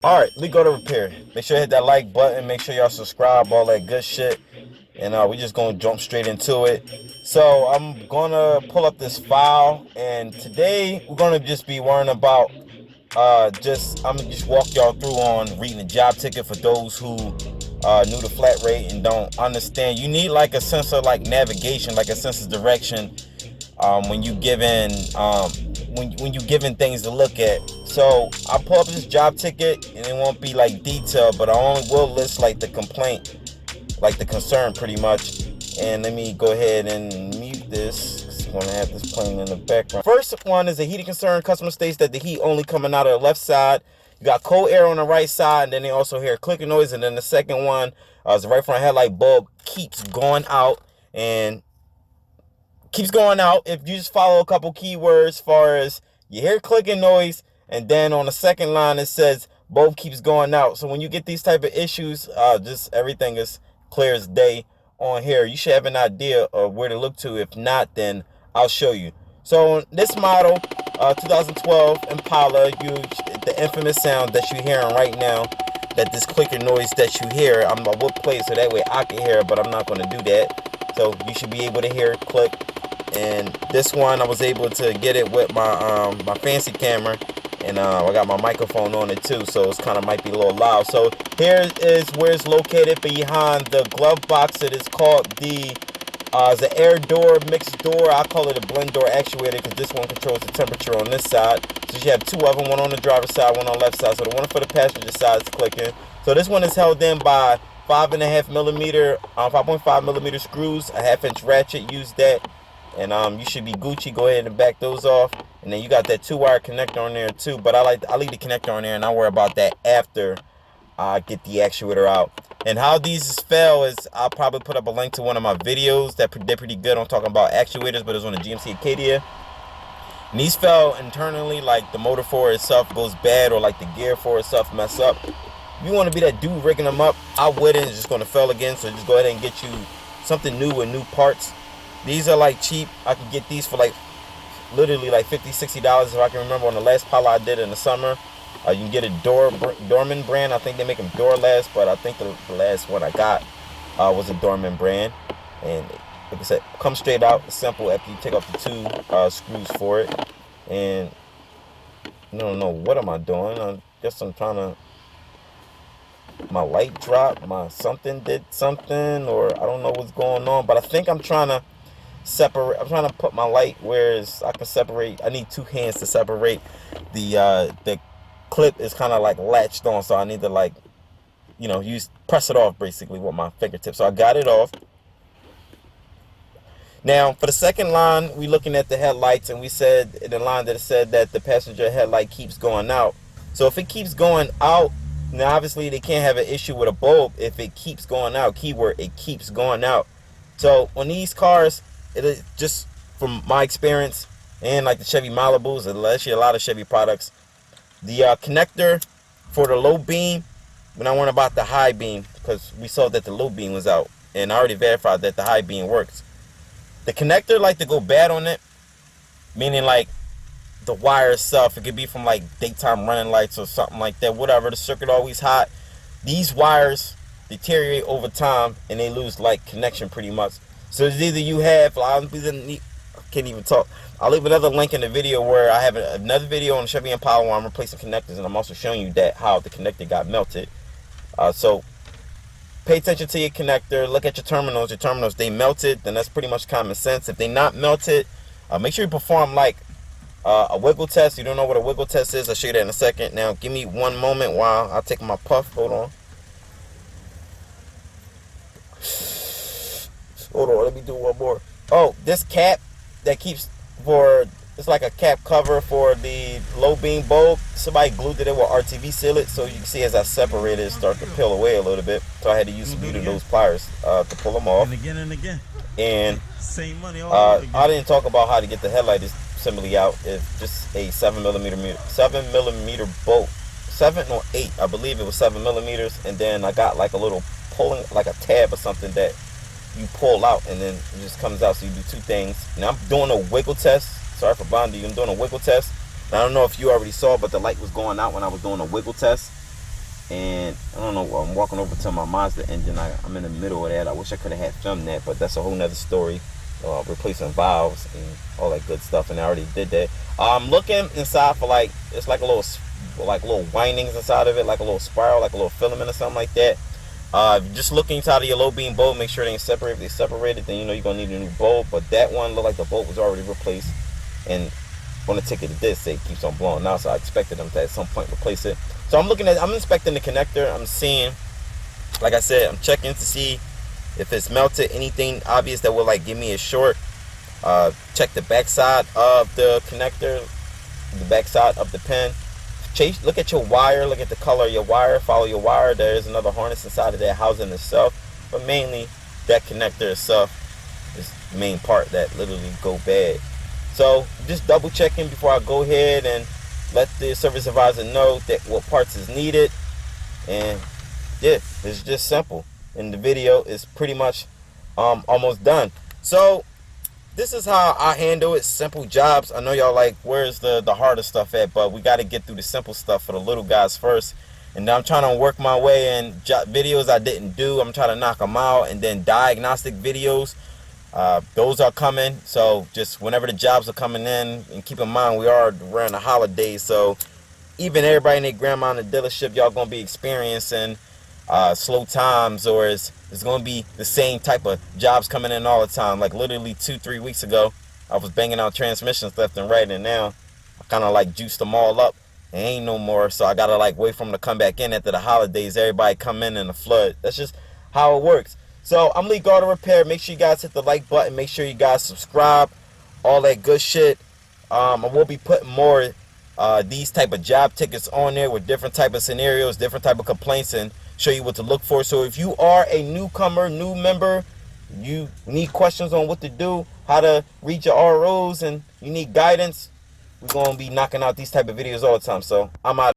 Alright, Leekautorepair. Make sure you hit that like button. Make sure y'all subscribe, all that good shit. And we just gonna jump straight into it. So I'm gonna pull up this file, and today we're gonna just be worrying about I'm gonna just walk y'all through on reading the job ticket for those who new to flat rate and don't understand. You need like a sense of like navigation, like a sense of direction when you given when you given things to look at. So I'll pull up this job ticket, and it won't be like detailed, but I only will list like the complaint, like the concern pretty much. And let me go ahead and mute this, 'cause I'm gonna have this playing in the background. First one is a heating concern. Customer states that the heat only coming out of the left side. You got cold air on the right side, and then they also hear clicking noise. And then the second one is the right front headlight bulb keeps going out, and if you just follow a couple keywords as far as you hear clicking noise, and then on the second line it says bulb keeps going out. So when you get these type of issues, just everything is clear as day on here. You should have an idea of where to look to. If not, then I'll show you. So this model, 2012 Impala, the infamous sound that you're hearing right now, that this clicking noise that you hear, I will play it so that way I can hear it, but I'm not going to do that. So you should be able to hear it click. And this one I was able to get it with my my fancy camera, and I got my microphone on it too, so it's kind of might be a little loud. So here is where it's located, behind the glove box. It is called the air door, mixed door. I call it a blend door actuator, because this one controls the temperature on this side. So you have two of them, one on the driver's side, one on the left side. So the one for the passenger side is clicking. So this one is held in by 5.5 millimeter, 5.5 millimeter screws, a 1/2 inch ratchet. Use that, and you should be Gucci. Go ahead and back those off. And then you got that 2-wire connector on there too, but I leave the connector on there, and I'll worry about that after I get the actuator out. And how these fail is, I'll probably put up a link to one of my videos that they're pretty good on talking about actuators, but it's on the GMC Acadia. And these fail internally, like the motor for itself goes bad, or like the gear for itself mess up. If you want to be that dude rigging them up, I wouldn't. It's just going to fail again. So just go ahead and get you something new with new parts. These are like cheap. I can get these for like literally like $50-$60 if I can remember. On the last Impala I did in the summer, you can get a Dorman brand. I think they make them Dorless, but I think the last one I got was a Dorman brand. And like I said, comes straight out. It's simple after you take off the two screws for it. And I don't know, what am I doing? I guess I'm trying to, my light dropped, my something did something, or I don't know what's going on, but I think I'm trying to separate. I'm trying to put my light where I can separate. I need two hands to separate. The clip is kind of like latched on, so I need to, like, press it off basically with my fingertips. So I got it off. Now for the second line, we looking at the headlights, and we said in the line that it said that the passenger headlight keeps going out. So if it keeps going out, now obviously they can't have an issue with a bulb if it keeps going out. Keyword, it keeps going out. So on these cars, it is, just from my experience, and like the Chevy Malibus, and actually a lot of Chevy products, the connector for the low beam, we're not worrying about the high beam, because we saw that the low beam was out, and I already verified that the high beam works. The connector like to go bad on it, meaning like the wire itself, it could be from like daytime running lights or something like that, whatever. The circuit always hot. These wires deteriorate over time, and they lose like connection pretty much. So it's either you have, I can't even talk. I'll leave another link in the video where I have another video on Chevy Impala where I'm replacing connectors, and I'm also showing you that how the connector got melted. So pay attention to your connector. Look at your terminals. Your terminals, they melted, then that's pretty much common sense. If they not melted, make sure you perform like a wiggle test. You don't know what a wiggle test is, I'll show you that in a second. Now give me one moment while I take my puff. Hold on, let me do one more. Oh, this cap that keeps it's like a cap cover for the low beam bulb. Somebody glued it in with RTV seal it, so you can see as I separate it, start to peel away a little bit. So I had to use some of those pliers to pull them off. And again. And same money all over again. I didn't talk about how to get the headlight assembly out. It's just a 7 millimeter bolt, 7 or 8, I believe it was 7 millimeters, and then I got like a little pulling, like a tab or something that you pull out, and then it just comes out. So you do two things. Now I'm doing a wiggle test. Sorry for blinding you. I'm doing a wiggle test. And I don't know if you already saw, but the light was going out when I was doing a wiggle test. And I don't know, I'm walking over to my Mazda engine. I'm in the middle of that. I wish I could have had filmed that, but that's a whole nother story. Replacing valves and all that good stuff, and I already did that. I'm looking inside for like, it's like a little, like little windings inside of it, like a little spiral, like a little filament or something like that. Just look inside of your low beam bolt, make sure they ain't separated. If they separated, then you know you're gonna need a new bolt. But that one looked like the bolt was already replaced, and on the ticket it did say it keeps on blowing out, so I expected them to at some point replace it. So I'm inspecting the connector. I'm seeing, like I said, I'm checking to see if it's melted, anything obvious that will like give me a short. Check the backside of the connector, the backside of the pin. Look at your wire, look at the color of your wire, follow your wire. There is another harness inside of that housing itself, but mainly that connector itself is the main part that literally go bad. So just double checking before I go ahead and let the service advisor know that what parts is needed. And yeah, it's just simple, and the video is pretty much almost done. So this is how I handle it. Simple jobs. I know y'all like, where's the harder stuff at, but we got to get through the simple stuff for the little guys first. And now I'm trying to work my way in videos I didn't do. I'm trying to knock them out. And then diagnostic videos, those are coming. So just whenever the jobs are coming in, and keep in mind we are around the holidays, so even everybody and their grandma in the dealership, y'all gonna be experiencing slow times, or it's gonna be the same type of jobs coming in all the time. Like literally 2-3 weeks ago, I was banging out transmissions left and right, and now I kind of like juiced them all up. There ain't no more, so I gotta like wait for them to come back in after the holidays. Everybody come in a flood. That's just how it works. So I'm Leekautorepair. Make sure you guys hit the like button. Make sure you guys subscribe. All that good shit. I will be putting more these type of job tickets on there with different type of scenarios, different type of complaints, and show you what to look for. So if you are a newcomer, new member, you need questions on what to do, how to read your ROs, and you need guidance, we're going to be knocking out these type of videos all the time. So I'm out.